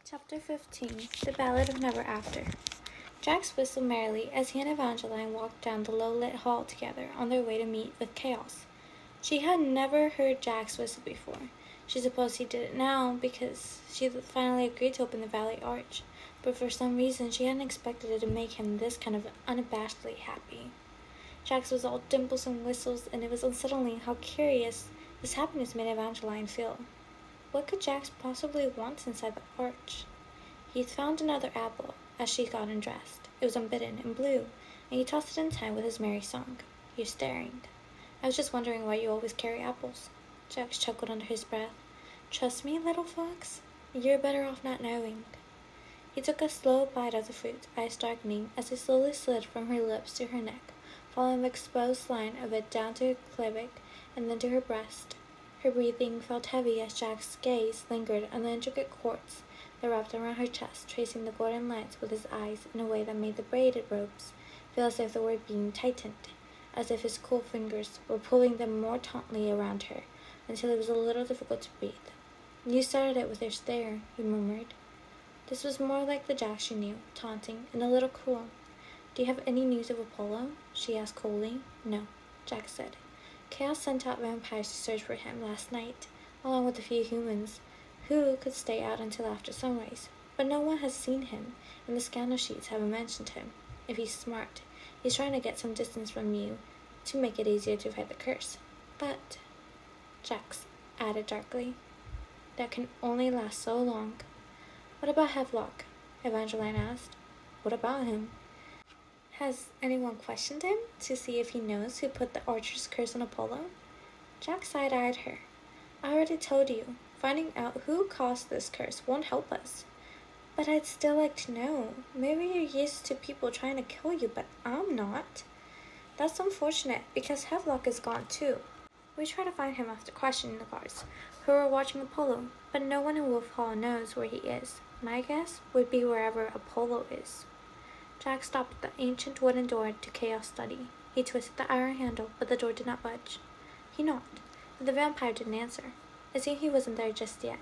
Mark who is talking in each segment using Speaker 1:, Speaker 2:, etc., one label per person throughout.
Speaker 1: Chapter 15 The Ballad of Never After. Jax whistled merrily as he and Evangeline walked down the low-lit hall together on their way to meet with Chaos. She had never heard Jax whistle before. She supposed he did it now because she finally agreed to open the Valley Arch, but for some reason she hadn't expected it to make him this kind of unabashedly happy. Jax was all dimples and whistles, and it was unsettling how curious this happiness made Evangeline feel. What could Jax possibly want inside the arch? He found another apple as she got undressed. It was unbidden and blue, and he tossed it in time with his merry song. "You're staring. I was just wondering why you always carry apples." Jax chuckled under his breath. "Trust me, little fox, you're better off not knowing." He took a slow bite of the fruit, eyes darkening as it slowly slid from her lips to her neck, following the exposed line of it down to her cleavage and then to her breast. Her breathing felt heavy as Jack's gaze lingered on the intricate cords that wrapped around her chest, tracing the golden lines with his eyes in a way that made the braided robes feel as if they were being tightened, as if his cool fingers were pulling them more tautly around her, until it was a little difficult to breathe. "You started it with your stare," he murmured. This was more like the Jack she knew, taunting and a little cruel. "Do you have any news of Apollo?" she asked coldly. "No," Jack said. "Chaos sent out vampires to search for him last night, along with a few humans, who could stay out until after sunrise. But no one has seen him, and the scandal sheets haven't mentioned him. If he's smart, he's trying to get some distance from you to make it easier to fight the curse. But," Jax added darkly, "that can only last so long." "What about Havelock?" Evangeline asked. "What about him?" "Has anyone questioned him to see if he knows who put the Archer's curse on Apollo?" Jack side-eyed her. "I already told you, finding out who caused this curse won't help us." "But I'd still like to know. Maybe you're used to people trying to kill you, but I'm not." "That's unfortunate, because Havelock is gone too. We tried to find him after questioning the guards who were watching Apollo, but no one in Wolf Hall knows where he is. My guess would be wherever Apollo is." Jack stopped at the ancient wooden door to Chaos' study. He twisted the iron handle, but the door did not budge. He knocked, but the vampire didn't answer. It seemed he wasn't there just yet.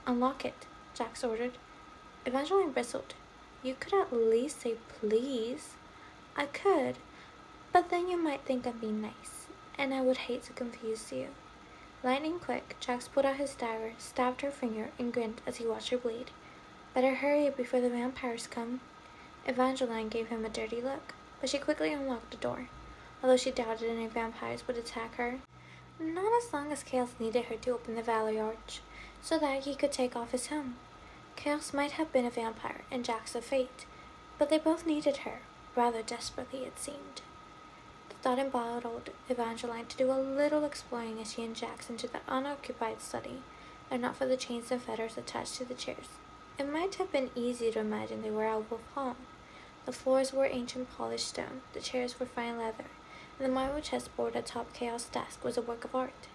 Speaker 1: "Unlock it," Jax ordered. Evangeline bristled. "You could at least say please." "I could, but then you might think I'm being nice, and I would hate to confuse you." Lightning quick, Jax pulled out his dagger, stabbed her finger, and grinned as he watched her bleed. "Better hurry before the vampires come." Evangeline gave him a dirty look, but she quickly unlocked the door, although she doubted any vampires would attack her. Not as long as Chaos needed her to open the Valley Arch, so that he could take off his helm. Chaos might have been a vampire and Jax a fate, but they both needed her, rather desperately it seemed. The thought embodied Evangeline to do a little exploring as she and Jax entered the unoccupied study, and not for the chains and fetters attached to the chairs. It might have been easy to imagine they were at Wolf Hall. The floors were ancient polished stone, the chairs were fine leather, and the marble chessboard atop Chaos' desk was a work of art.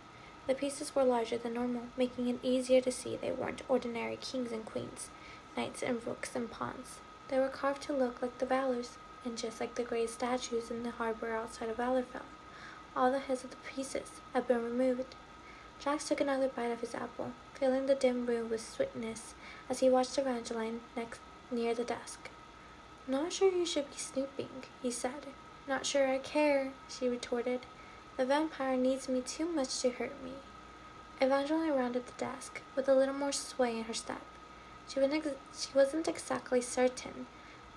Speaker 1: The pieces were larger than normal, making it easier to see they weren't ordinary kings and queens, knights and rooks and pawns. They were carved to look like the Valors, and just like the great statues in the harbor outside of Valorfell, all the heads of the pieces had been removed. Jax took another bite of his apple, filling the dim room with sweetness as he watched Evangeline near the desk. "Not sure you should be snooping," he said. "Not sure I care," she retorted. "The vampire needs me too much to hurt me." Evangeline rounded the desk, with a little more sway in her step. She wasn't exactly certain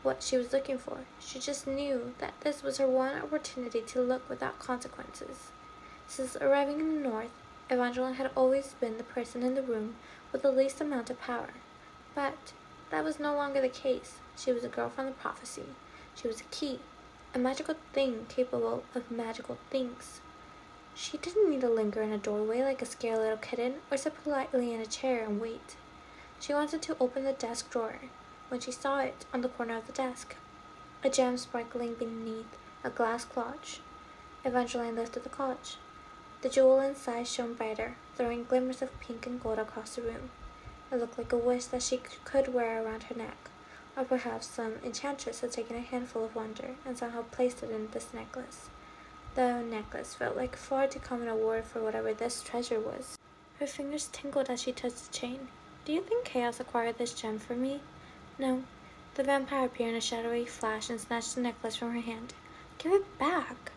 Speaker 1: what she was looking for. She just knew that this was her one opportunity to look without consequences. Since arriving in the north, Evangeline had always been the person in the room with the least amount of power. But that was no longer the case. She was a girl from the prophecy. She was a key, a magical thing capable of magical things. She didn't need to linger in a doorway like a scared little kitten or sit politely in a chair and wait. She wanted to open the desk drawer when she saw it on the corner of the desk, a gem sparkling beneath a glass clutch. Evangeline lifted the clutch. The jewel inside shone brighter, throwing glimmers of pink and gold across the room. It looked like a wish that she could wear around her neck, or perhaps some enchantress had taken a handful of wonder and somehow placed it in this necklace. The necklace felt like far too common a word for whatever this treasure was. Her fingers tingled as she touched the chain. "Do you think Chaos acquired this gem for me?" "No." The vampire appeared in a shadowy flash and snatched the necklace from her hand. "Give it back!"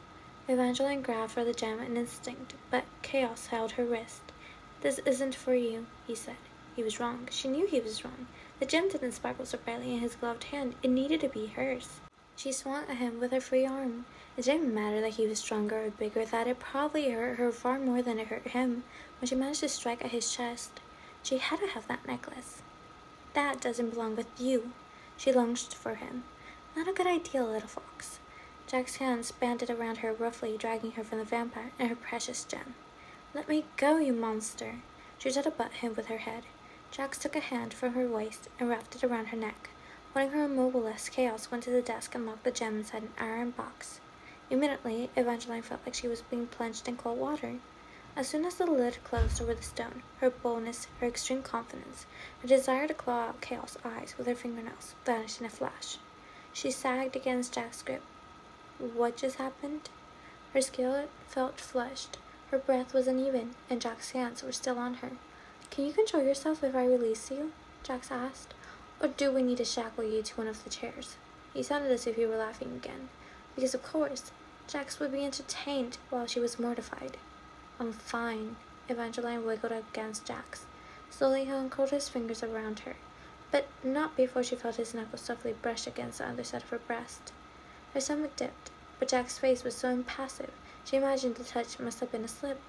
Speaker 1: Evangeline grabbed for the gem in instinct, but Chaos held her wrist. "This isn't for you," he said. He was wrong. She knew he was wrong. The gem didn't sparkle so brightly in his gloved hand. It needed to be hers. She swung at him with her free arm. It didn't matter that he was stronger or bigger, that it probably hurt her far more than it hurt him when she managed to strike at his chest. She had to have that necklace. "That doesn't belong with you." She lunged for him. "Not a good idea, little fox." Jack's hands banded around her roughly, dragging her from the vampire and her precious gem. "Let me go, you monster." She tried to butt him with her head. Jax took a hand from her waist and wrapped it around her neck. Holding her immobile as Chaos went to the desk and locked the gem inside an iron box. Immediately, Evangeline felt like she was being plunged in cold water. As soon as the lid closed over the stone, her boldness, her extreme confidence, her desire to claw out Chaos' eyes with her fingernails vanished in a flash. She sagged against Jack's grip. What just happened? Her skin felt flushed. Her breath was uneven, and Jack's hands were still on her. "Can you control yourself if I release you?" Jax asked. "Or do we need to shackle you to one of the chairs?" He sounded as if he were laughing again, because of course, Jax would be entertained while she was mortified. "I'm fine." Evangeline wiggled against Jax. Slowly he uncurled his fingers around her, but not before she felt his knuckles softly brush against the underside of her breast. Her stomach dipped, but Jack's face was so impassive, she imagined the touch must have been a slip.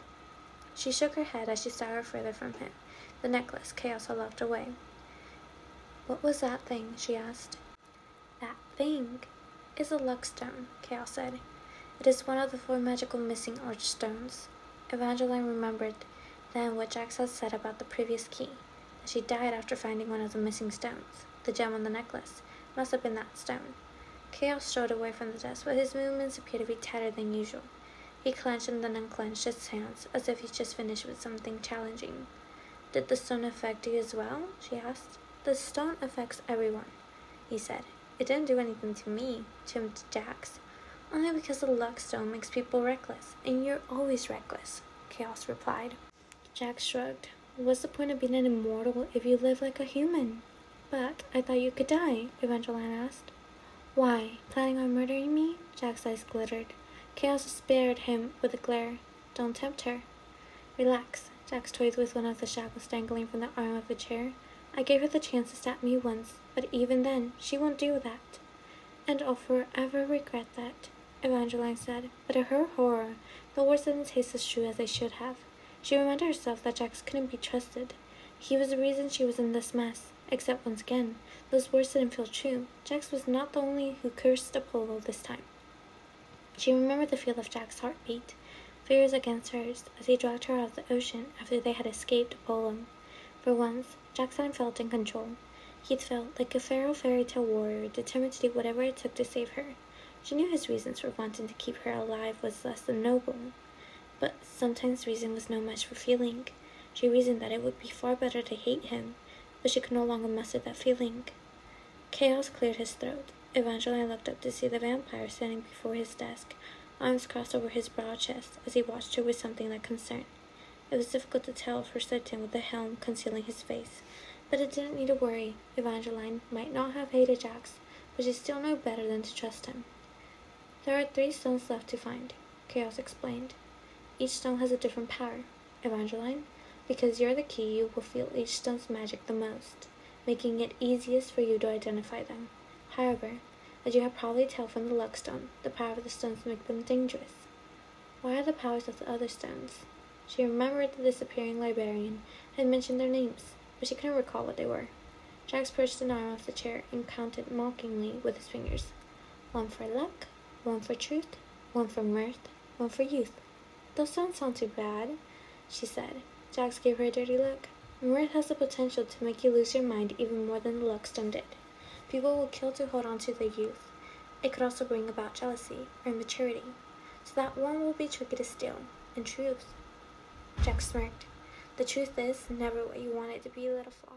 Speaker 1: She shook her head as she staggered further from him, the necklace Chaos had locked away. "What was that thing?" she asked. "That thing is a luck stone," Chaos said. "It is one of the 4 magical missing archstones." Evangeline remembered then what Jax had said about the previous key, that she died after finding one of the missing stones. The gem on the necklace must have been that stone. Chaos strode away from the desk, but his movements appeared to be tighter than usual. He clenched and then unclenched his hands, as if he just finished with something challenging. "Did the stone affect you as well?" she asked. "The stone affects everyone," he said. "It didn't do anything to me," chimmed Jax. "Only because the luck stone makes people reckless, and you're always reckless," Chaos replied. Jax shrugged. "What's the point of being an immortal if you live like a human?" "But I thought you could die," Evangeline asked. "Why? Planning on murdering me?" Jack's eyes glittered. Chaos spared him with a glare. "Don't tempt her." "Relax." Jax toyed with one of the shackles dangling from the arm of the chair. "I gave her the chance to stab me once, but even then, she won't do that." "And I'll forever regret that," Evangeline said. But to her horror, the words didn't taste as true as they should have. She reminded herself that Jax couldn't be trusted. He was the reason she was in this mess. Except once again, those words didn't feel true. Jax was not the only who cursed Apollo this time. She remembered the feel of Jack's heartbeat, fierce against hers, as he dragged her out of the ocean after they had escaped Apollo. For once, Jax hadn't felt in control. He'd felt like a feral fairy tale warrior, determined to do whatever it took to save her. She knew his reasons for wanting to keep her alive was less than noble, but sometimes reason was no match for feeling. She reasoned that it would be far better to hate him, but she could no longer muster that feeling. Chaos cleared his throat. Evangeline looked up to see the vampire standing before his desk, arms crossed over his broad chest, as he watched her with something like concern. It was difficult to tell for certain with the helm concealing his face, but it didn't need to worry. Evangeline might not have hated Jax, but she still knew better than to trust him. "There are 3 stones left to find," Chaos explained. "Each stone has a different power, Evangeline. Because you're the key, you will feel each stone's magic the most, making it easiest for you to identify them. However, as you have probably tell from the luck stone, the power of the stones make them dangerous." "Why are the powers of the other stones?" She remembered the disappearing librarian had mentioned their names, but she couldn't recall what they were. Jax perched an arm off the chair and counted mockingly with his fingers. "1 for luck, 1 for truth, 1 for mirth, 1 for youth." "Those don't sound too bad," she said. Jax gave her a dirty look. "Mirth has the potential to make you lose your mind even more than the luck stone did. People will kill to hold on to their youth. It could also bring about jealousy or immaturity, so that 1 will be tricky to steal. And truth." Jax smirked. "The truth is never what you want it to be, little flaw."